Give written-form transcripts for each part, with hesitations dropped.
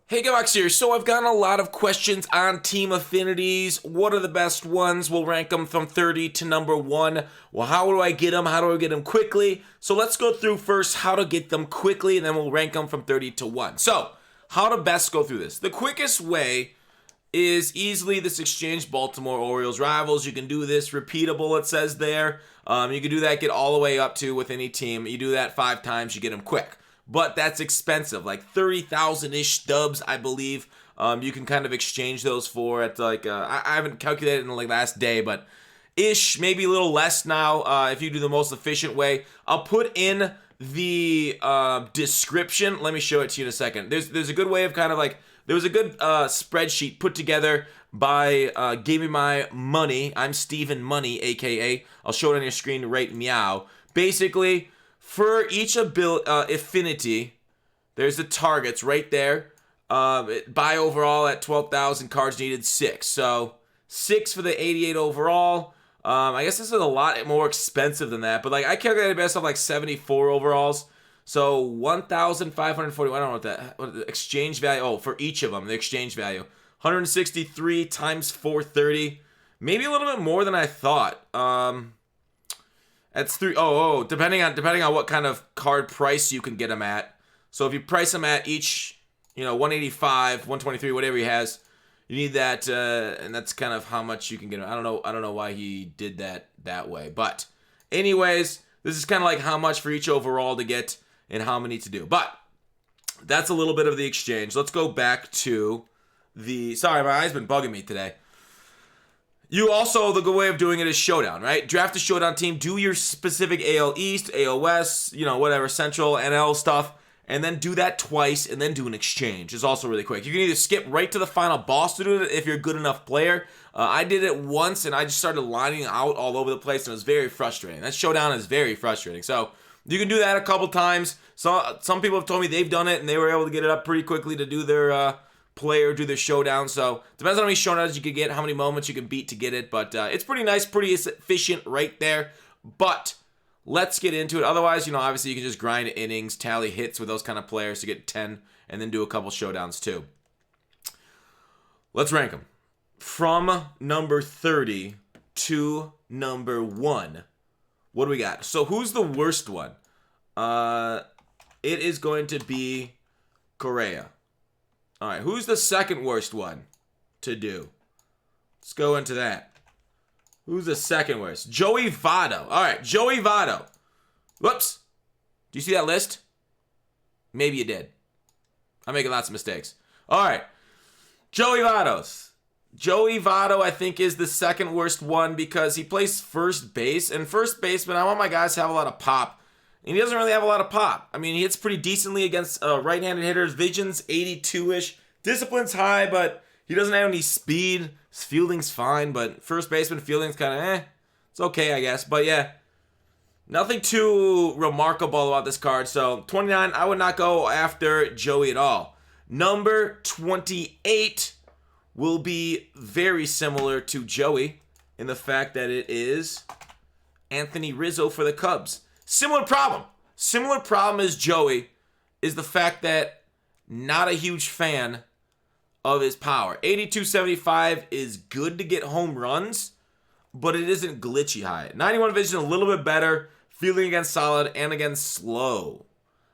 Hey Galax here. So I've gotten a lot of questions on Team Affinities. What are the best ones? We'll rank them from 30 to number 1. Well, how do I get them? How do I get them quickly? So let's go through first how to get them quickly, and then we'll rank them from 30 to 1. So, how to best go through this. The quickest way is easily this exchange Baltimore Orioles rivals. You can do this repeatable, it says there. You can do that, get all the way up to with any team. You do that 5 times, you get them quick. But that's expensive, like 30,000-ish stubs, I believe. You can kind of exchange those for at like, I haven't calculated in the last day, but ish, maybe a little less now if you do the most efficient way. I'll put in the description. Let me show it to you in a second. There's a good way of kind of like, there was a good spreadsheet put together by Give Me My Money. I'm Steven Money, aka. I'll show it on your screen right meow. Basically, for each affinity, there's the targets right there. Buy overall at 12,000 cards needed 6. So 6 for the 88 overall. I guess this is a lot more expensive than that, but like I calculated based off like 74 overalls. So 1,540. I don't know what the exchange value. Oh, for each of them, the exchange value 163 times 430. Maybe a little bit more than I thought. That's 3. Depending on what kind of card price you can get them at. So if you price them at each, 185, 123, whatever he has, you need that, and that's kind of how much you can get them. I don't know why he did that way. But anyways, this is kind of like how much for each overall to get and how many to do. But that's a little bit of the exchange. Let's go back to the. Sorry, my eye's been bugging me today. You also, the good way of doing it is showdown, right? Draft a showdown team, do your specific AL East, AL West, whatever, Central, NL stuff, and then do that twice, and then do an exchange. It's also really quick. You can either skip right to the final boss to do it if you're a good enough player. I did it once, and I just started lining out all over the place, and it was very frustrating. That showdown is very frustrating. So you can do that a couple times. So some people have told me they've done it, and they were able to get it up pretty quickly to do their player, do their showdown. So depends on how many showdowns you can get, how many moments you can beat to get it, but it's pretty nice, pretty efficient right there. But let's get into it. Otherwise, obviously you can just grind innings, tally hits with those kind of players to get 10, and then do a couple showdowns too. Let's rank them from number 30 to number 1. What do we got? So who's the worst one? It is going to be Correa. All right, who's the second worst one to do? Let's go into that. Who's the second worst? Joey Votto. All right, Joey Votto. Whoops. Do you see that list? Maybe you did. I'm making lots of mistakes. All right, Joey Votto. Joey Votto, I think, is the second worst one because he plays first base. And first baseman, I want my guys to have a lot of pop. And he doesn't really have a lot of pop. I mean, he hits pretty decently against right-handed hitters. Vision's 82-ish. Discipline's high, but he doesn't have any speed. His fielding's fine, but first baseman fielding's kind of It's okay, I guess. But yeah, nothing too remarkable about this card. So 29, I would not go after Joey at all. Number 28 will be very similar to Joey in the fact that it is Anthony Rizzo for the Cubs. Similar problem as Joey is the fact that not a huge fan of his power. 82-75 is good to get home runs, but it isn't glitchy high. 91 vision a little bit better, fielding against solid and against slow.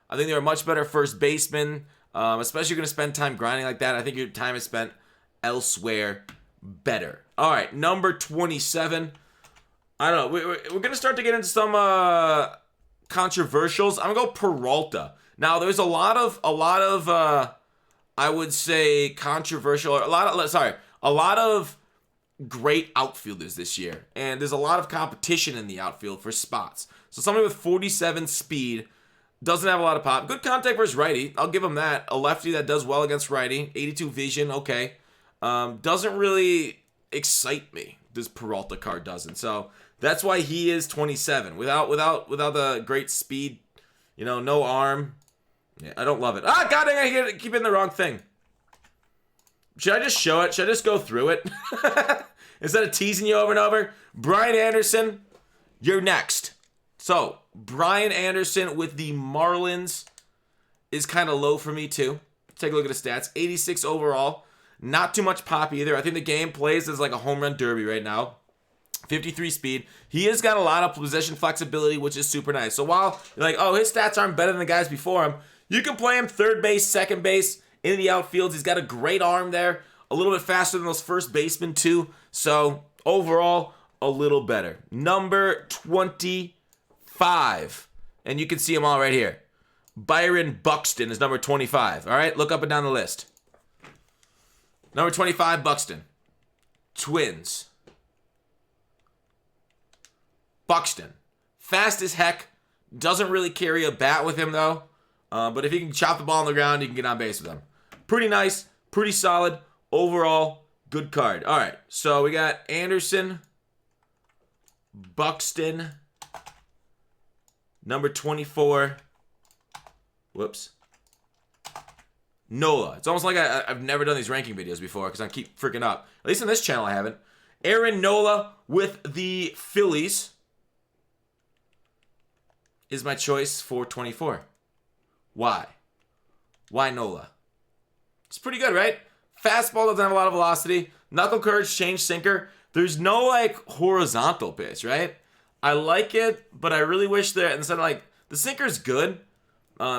I think they're a much better first baseman, especially if you're going to spend time grinding like that. I think your time is spent elsewhere better. All right, number 27. I don't know. We're going to start to get into some controversials. I'm going to go Peralta. Now, there's a lot of I would say controversial, a lot of great outfielders this year. And there's a lot of competition in the outfield for spots. So somebody with 47 speed doesn't have a lot of pop. Good contact versus righty. I'll give him that. A lefty that does well against righty. 82 vision, okay. Doesn't really excite me. This Peralta card doesn't. So that's why he is 27. Without the great speed, no arm. Yeah, I don't love it. God dang, I keep in the wrong thing. Should I just show it? Should I just go through it? Instead of teasing you over and over? Brian Anderson, you're next. So, Brian Anderson with the Marlins is kind of low for me too. take a look at his stats. 86 overall. Not too much pop either. I think the game plays as like a home run derby right now. 53 speed. He has got a lot of possession flexibility, which is super nice. So while you're like, oh, his stats aren't better than the guys before him, you can play him third base, second base, in the outfields. He's got a great arm there. A little bit faster than those first basemen too. So overall, a little better. Number 25. And you can see them all right here. Byron Buxton is number 25. All right, look up and down the list. Number 25, Buxton. Twins. Buxton. Fast as heck. Doesn't really carry a bat with him, though. But if he can chop the ball on the ground, he can get on base with him. Pretty nice. Pretty solid. Overall, good card. All right, so we got Anderson. Buxton. Number 24. Whoops. Nola. It's almost like I've never done these ranking videos before because I keep freaking up. At least on this channel I haven't. Aaron Nola with the Phillies is my choice for 24. Why? Why Nola? It's pretty good, right? Fastball doesn't have a lot of velocity. Knuckle curves, change sinker. There's no like horizontal pitch, right? I like it, but I really wish that instead of like the sinker's good.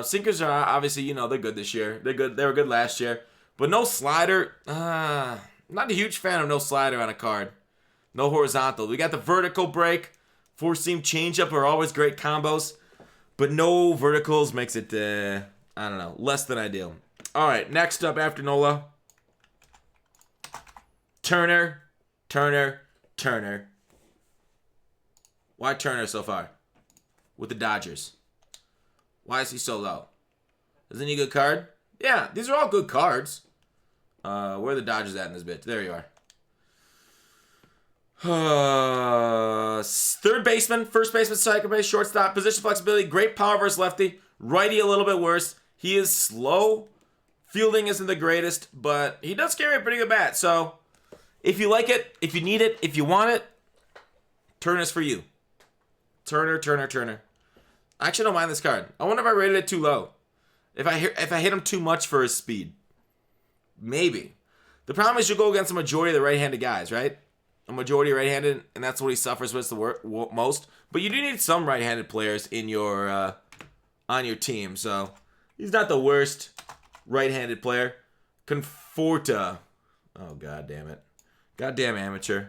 Sinkers are obviously, you know, they're good this year. They're good. They were good last year. But no slider. Not a huge fan of no slider on a card. No horizontal. We got the vertical break. Four-seam changeup are always great combos. But no verticals makes it, I don't know, less than ideal. All right, next up after Nola. Turner. Why Turner so far? With the Dodgers. Why is he so low? Isn't he a good card? Yeah, these are all good cards. Where are the Dodgers at in this bitch? There you are. Third baseman, first baseman, second base, shortstop, position flexibility, great power versus lefty. Righty a little bit worse. He is slow. Fielding isn't the greatest, but he does carry a pretty good bat. So if you like it, if you need it, if you want it, Turner's for you. Turner. I actually don't mind this card. I wonder if I rated it too low. If I hit him too much for his speed. Maybe. The problem is you'll go against a majority of the right-handed guys, right? A majority right-handed, and that's what he suffers with the most. But you do need some right-handed players in your on your team, so he's not the worst right-handed player. Conforta. Oh, god damn it. Goddamn amateur.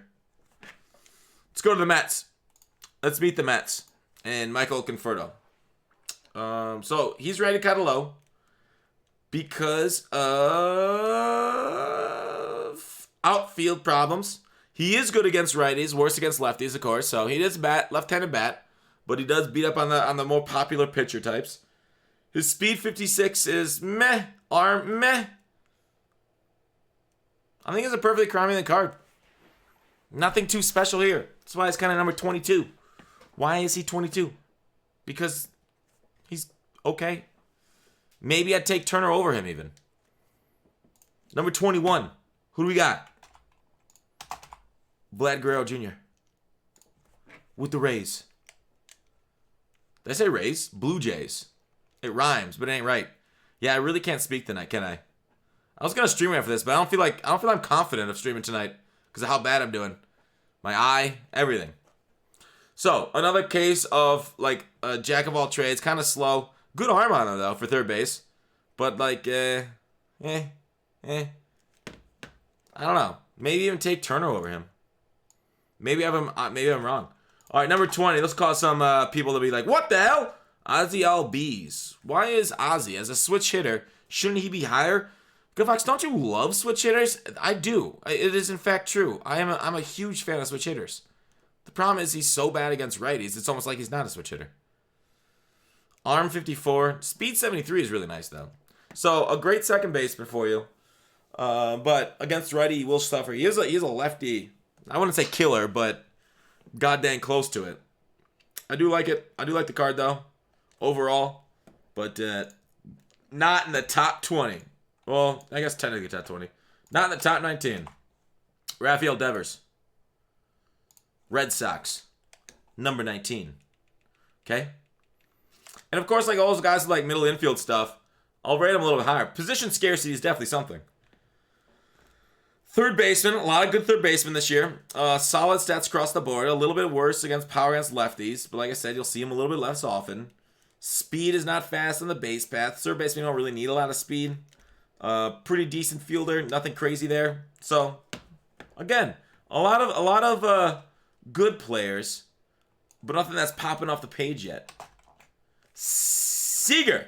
Let's go to the Mets. Let's meet the Mets and Michael Conforto. So he's rated kind of low because of outfield problems. He is good against righties, worse against lefties, of course. So he does bat, left-handed bat, but he does beat up on the more popular pitcher types. His speed 56 is meh, arm meh. I think it's a perfectly cromulent card. Nothing too special here. That's why it's kind of number 22. Why is he 22? Because he's okay. Maybe I'd take Turner over him even. Number 21. Who do we got? Vlad Guerrero Jr. With the Rays. Did I say Rays? Blue Jays. It rhymes, but it ain't right. Yeah, I really can't speak tonight, can I? I was gonna stream after this, but I don't feel I'm confident of streaming tonight because of how bad I'm doing. My eye, everything. So, another case of, like, a jack of all trades, kind of slow. Good arm on him, though, for third base. But, like, I don't know. Maybe even take Turner over him. Maybe I'm wrong. All right, number 20. Let's call some people to be like, what the hell? Ozzy Albies. Why is Ozzy, as a switch hitter, shouldn't he be higher? Goodfox, don't you love switch hitters? I do. It is, in fact, true. I'm a huge fan of switch hitters. The problem is he's so bad against righties, it's almost like he's not a switch hitter. Arm 54. Speed 73 is really nice, though. So, a great second baseman for you. But against righty, he will suffer. He is a lefty. I wouldn't say killer, but goddamn close to it. I do like it. I do like the card, though, overall. But not in the top 20. Well, I guess technically top 20. Not in the top 19. Rafael Devers. Red Sox. Number 19. Okay? And of course, like all those guys with like middle infield stuff, I'll rate him a little bit higher. Position scarcity is definitely something. Third baseman, a lot of good third basemen this year. Solid stats across the board. A little bit worse against power against lefties, but like I said, you'll see him a little bit less often. Speed is not fast on the base path. Third baseman don't really need a lot of speed. Pretty decent fielder, nothing crazy there. So, again, a lot of good players, but nothing that's popping off the page yet. Seager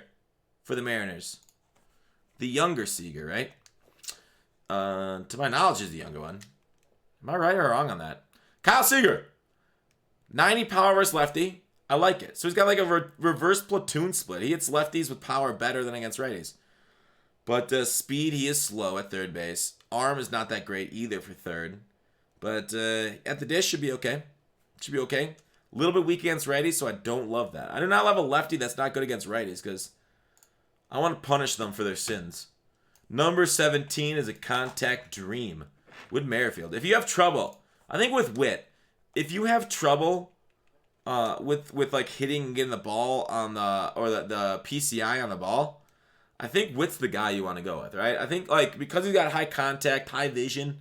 for the Mariners. The younger Seager, right? To my knowledge, is the younger one. Am I right or wrong on that? Kyle Seager. 90 power versus lefty. I like it. So he's got like a reverse platoon split. He hits lefties with power better than against righties. But speed, he is slow at third base. Arm is not that great either for third. But at the dish, should be okay. Should be okay. A little bit weak against righties, so I don't love that. I do not love a lefty that's not good against righties because I want to punish them for their sins. Number 17 is a contact dream with Merrifield. If you have trouble, I think with Witt, if you have trouble with like hitting and getting the ball on the PCI on the ball, I think Witt's the guy you want to go with, right? I think like because he's got high contact, high vision,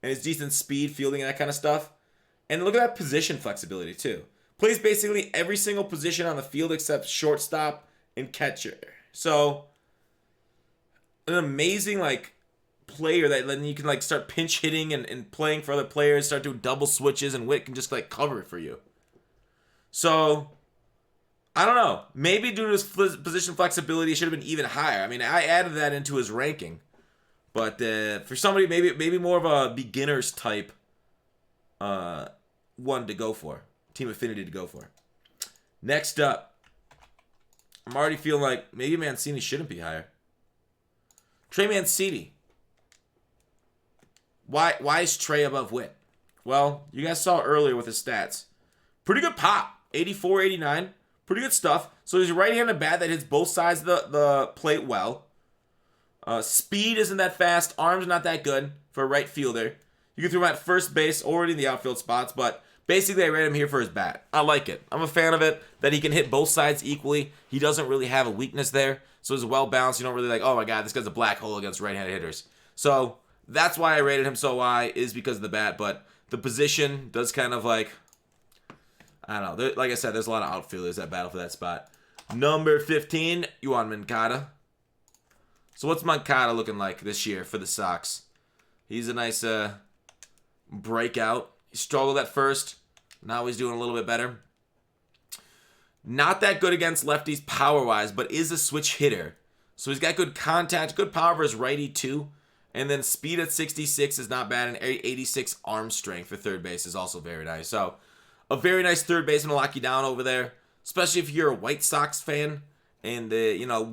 and his decent speed, fielding, and that kind of stuff. And look at that position flexibility too. Plays basically every single position on the field except shortstop and catcher. So an amazing like player that then you can like start pinch hitting and playing for other players, start doing double switches, and Witt can just like cover it for you. So I don't know. Maybe due to his position flexibility, it should have been even higher. I mean, I added that into his ranking, but for somebody maybe more of a beginners type one to go for, Team Affinity to go for. Next up, I'm already feeling like maybe Mancini shouldn't be higher. Trey Mancini. Why is Trey above Witt? Well, you guys saw earlier with his stats. Pretty good pop. 84, 89. Pretty good stuff. So he's a right-handed bat that hits both sides of the plate well. Speed isn't that fast. Arm's not that good for a right fielder. You can throw him at first base, already in the outfield spots, but basically I rate him here for his bat. I like it. I'm a fan of it, that he can hit both sides equally. He doesn't really have a weakness there, so he's well balanced. You don't really like, oh my god, this guy's a black hole against right-handed hitters. So that's why I rated him so high, is because of the bat, but the position does kind of like, I don't know. Like I said, there's a lot of outfielders that battle for that spot. Number 15, Yoan Moncada. So what's Moncada looking like this year for the Sox? He's a nice breakout. He struggled at first. Now he's doing a little bit better. Not that good against lefties power-wise, but is a switch hitter. So he's got good contact, good power for his righty too. And then speed at 66 is not bad. And 86 arm strength for third base is also very nice. So a very nice third baseman to lock you down over there, especially if you're a White Sox fan. And,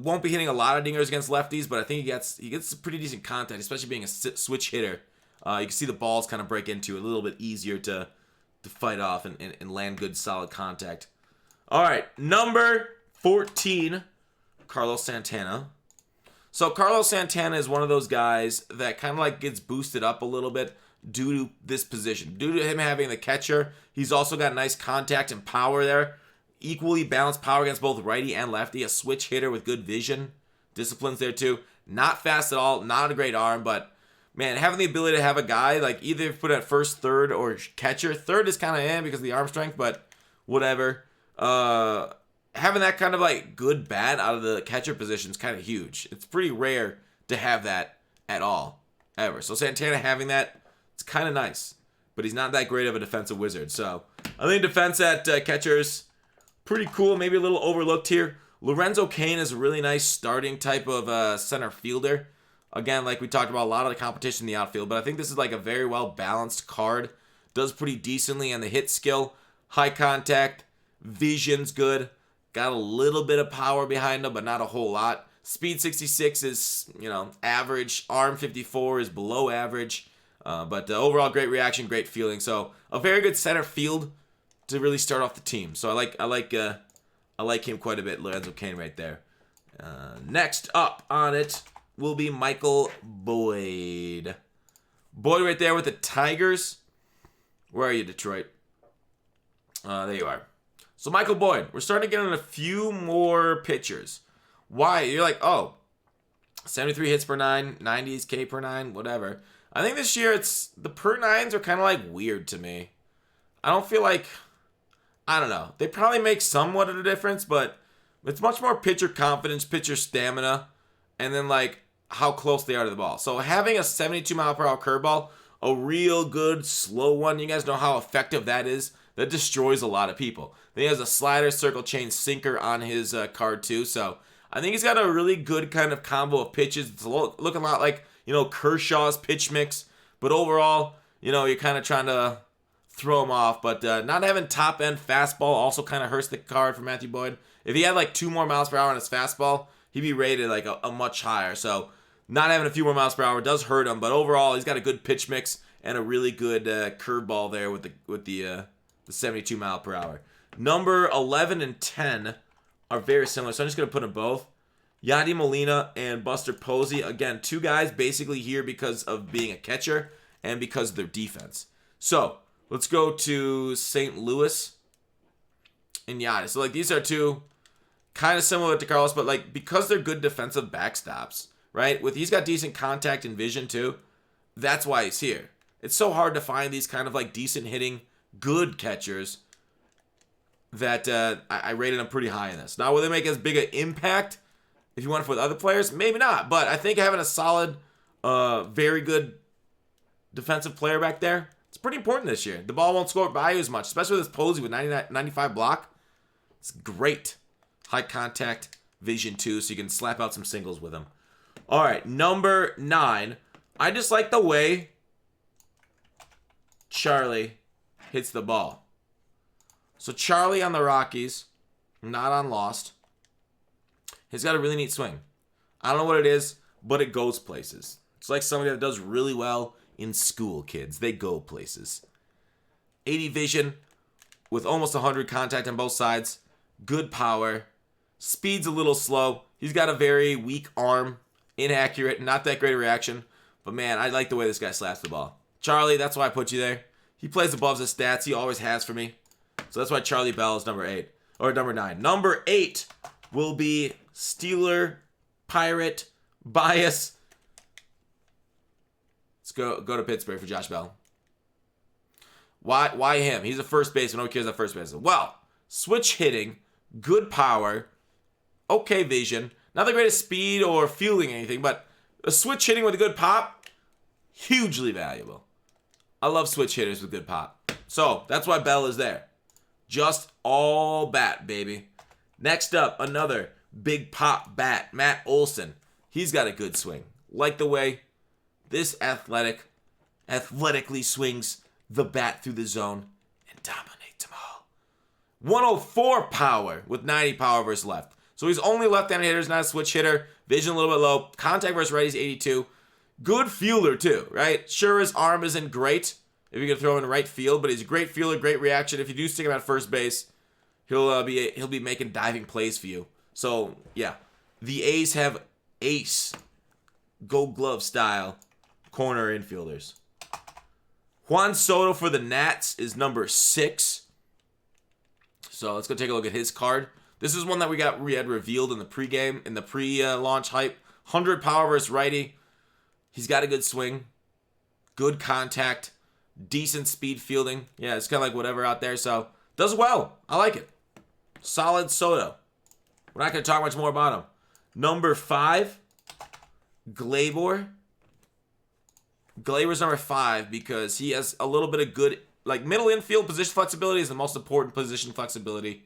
won't be hitting a lot of dingers against lefties, but I think he gets pretty decent contact, especially being a switch hitter. You can see the balls kind of break into it a little bit easier to fight off and land good, solid contact. All right, number 14, Carlos Santana. So Carlos Santana is one of those guys that kind of like gets boosted up a little bit due to this position. Due to him having the catcher, he's also got nice contact and power there. Equally balanced power against both righty and lefty. A switch hitter with good vision. Disciplines there too. Not fast at all. Not a great arm, but man, having the ability to have a guy like either put at first, third, or catcher. Third is kind of because of the arm strength, but whatever. Having that kind of like good bat out of the catcher position is kind of huge. It's pretty rare to have that at all, ever. So Santana having that, it's kind of nice. But he's not that great of a defensive wizard. So I think defense at catchers, pretty cool. Maybe a little overlooked here. Lorenzo Cain is a really nice starting type of center fielder. Again, like we talked about, a lot of the competition in the outfield. But I think this is like a very well-balanced card. Does pretty decently on the hit skill. High contact. Vision's good. Got a little bit of power behind him, but not a whole lot. Speed 66 is, average. Arm 54 is below average. But overall, great reaction, great feeling. So a very good center field to really start off the team. So I like him quite a bit, Lorenzo Cain right there. Next up on it will be Michael Boyd. Boyd right there with the Tigers. Where are you, Detroit? There you are. So Michael Boyd, we're starting to get on a few more pitchers. Why? You're like, oh, 73 hits per 9, 90s K per 9, whatever. I think this year the per 9s are kind of like weird to me. I don't feel like, I don't know. They probably make somewhat of a difference, but it's much more pitcher confidence, pitcher stamina, and then like how close they are to the ball. So having a 72 mile per hour curveball, a real good slow one, you guys know how effective that is. That destroys a lot of people. Then he has a slider, circle chain, sinker on his card too. So I think he's got a really good kind of combo of pitches. It's looking a lot like, Kershaw's pitch mix. But overall, you're kind of trying to throw him off. But not having top end fastball also kind of hurts the card for Matthew Boyd. If he had like 2 more miles per hour on his fastball, he'd be rated like a much higher. So not having a few more miles per hour does hurt him. But overall, he's got a good pitch mix and a really good curveball there with the 72 mile per hour. Number 11 and 10 are very similar, so I'm just going to put them both. Yadi Molina and Buster Posey. Again, 2 guys basically here because of being a catcher and because of their defense. So let's go to St. Louis and Yadi. So these are 2 kind of similar to Carlos, but because they're good defensive backstops, right? He's got decent contact and vision too. That's why he's here. It's so hard to find these kind of decent hitting, good catchers that I rated them pretty high in this. Now, will they make as big an impact if you want it with other players? Maybe not, but I think having a solid, very good defensive player back there, it's pretty important this year. The ball won't score by you as much, especially with this Posey with 95 block. It's great. High contact vision too, so you can slap out some singles with him. All right, number 9. I just like the way Charlie hits the ball. So Charlie on the Rockies, not on Lost, he's got a really neat swing. I don't know what it is, but it goes places. It's like somebody that does really well in school, kids. They go places. 80 vision with almost 100 contact on both sides. Good power. Speed's a little slow. He's got a very weak arm. Inaccurate. Not that great a reaction. But man, I like the way this guy slaps the ball. Charlie, that's why I put you there. He plays above his stats. He always has for me. So that's why Charlie Bell is number 8. Or number 9. Number 8 will be Steeler, Pirate, Bias. Let's go to Pittsburgh for Josh Bell. Why him? He's a first baseman. Nobody cares about first baseman. Well, switch hitting, good power, okay vision. Not the greatest speed or fielding anything, but a switch hitting with a good pop, hugely valuable. I love switch hitters with good pop. So that's why Bell is there. Just all bat, baby. Next up, another big pop bat, Matt Olson. He's got a good swing. Like the way this athletically swings the bat through the zone and dominates them all. 104 power with 90 power versus left. So he's only left-handed hitter, he's not a switch hitter. Vision a little bit low. Contact versus righties, 82. Good fielder too, right? Sure, his arm isn't great if you're gonna throw him in right field, but he's a great fielder, great reaction. If you do stick him at first base, he'll be making diving plays for you. So yeah, the A's have ace, Gold Glove style corner infielders. Juan Soto for the Nats is number 6. So let's go take a look at his card. This is one that we had revealed in the pregame, in the pre-launch hype. 100 power versus righty. He's got a good swing, good contact, decent speed fielding. Yeah, it's kind of like whatever out there. So does well. I like it. Solid Soto. We're not going to talk much more about him. Number 5, Gleyber. Gleyber's number 5 because he has a little bit of good, middle infield position flexibility is the most important position flexibility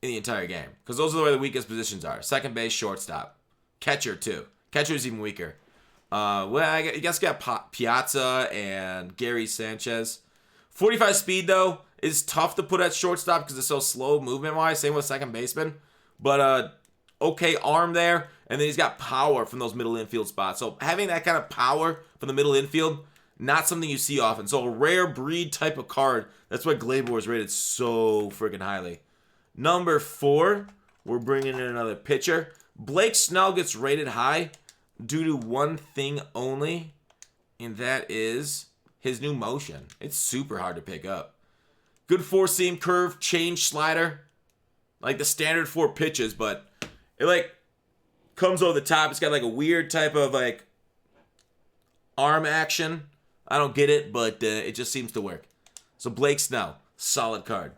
in the entire game. Because those are where the weakest positions are. Second base, shortstop. Catcher, too. Catcher is even weaker. I guess you got Piazza and Gary Sanchez. 45 speed, though, is tough to put at shortstop because it's so slow movement-wise. Same with second baseman. But okay arm there. And then he's got power from those middle infield spots. So having that kind of power from the middle infield, not something you see often. So a rare breed type of card. That's why Gleyber is rated so freaking highly. Number 4, we're bringing in another pitcher. Blake Snell gets rated high due to one thing only, and that is his new motion. It's super hard to pick up. Good 4-seam curve, change slider. Like the standard 4 pitches, but it comes over the top. It's got like a weird type of like arm action. I don't get it, but it just seems to work. So Blake Snell, solid card.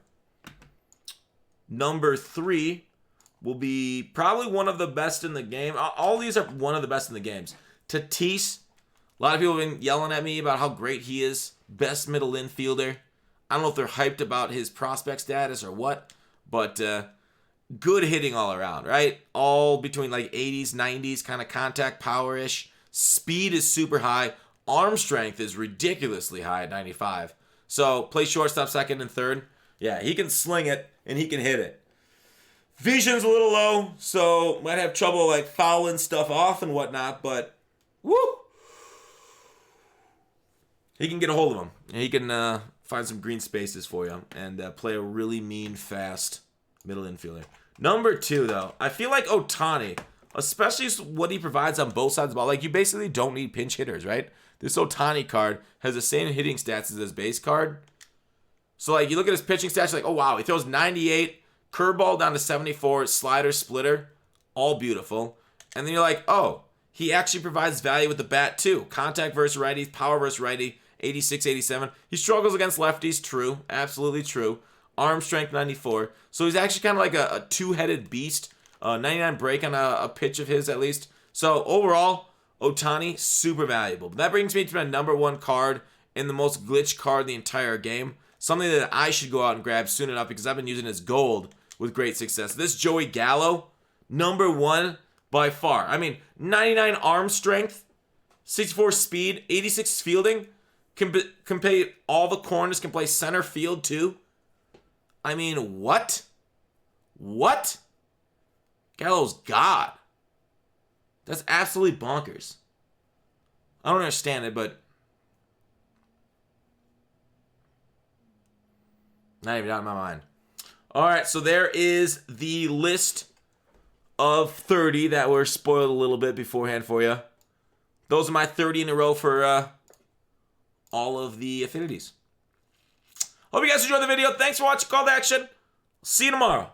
Number 3 will be probably one of the best in the game. All these are one of the best in the games. Tatis, a lot of people have been yelling at me about how great he is. Best middle infielder. I don't know if they're hyped about his prospect status or what, but good hitting all around, right? All between like 80s, 90s, kind of contact power-ish. Speed is super high. Arm strength is ridiculously high at 95. So play shortstop, second, and third. Yeah, he can sling it and he can hit it. Vision's a little low, so might have trouble like fouling stuff off and whatnot, but woo! He can get a hold of him. He can find some green spaces for you and play a really mean, fast middle infielder. Number 2, though, I feel like Ohtani, especially what he provides on both sides of the ball. Like, you basically don't need pinch hitters, right? This Ohtani card has the same hitting stats as his base card. So, like, you look at his pitching stats, you're like, oh, wow, he throws 98, curveball down to 74, slider, splitter, all beautiful. And then you're like, oh, he actually provides value with the bat, too. Contact versus righties, power versus righty, 86, 87. He struggles against lefties, true, absolutely true. Arm strength, 94. So he's actually kind of like a two-headed beast. 99 break on a pitch of his, at least. So, overall, Ohtani, super valuable. But that brings me to my number 1 card and the most glitch card in the entire game. Something that I should go out and grab soon enough because I've been using his gold with great success. This Joey Gallo, number 1 by far. I mean, 99 arm strength, 64 speed, 86 fielding. Can play all the corners, can play center field too. I mean, what? What? Gallo's God. That's absolutely bonkers. I don't understand it, but not even out of my mind. All right, so there is the list of 30 that were spoiled a little bit beforehand for you. Those are my 30 in a row for all of the affinities. Hope you guys enjoyed the video. Thanks for watching Call to Action. See you tomorrow.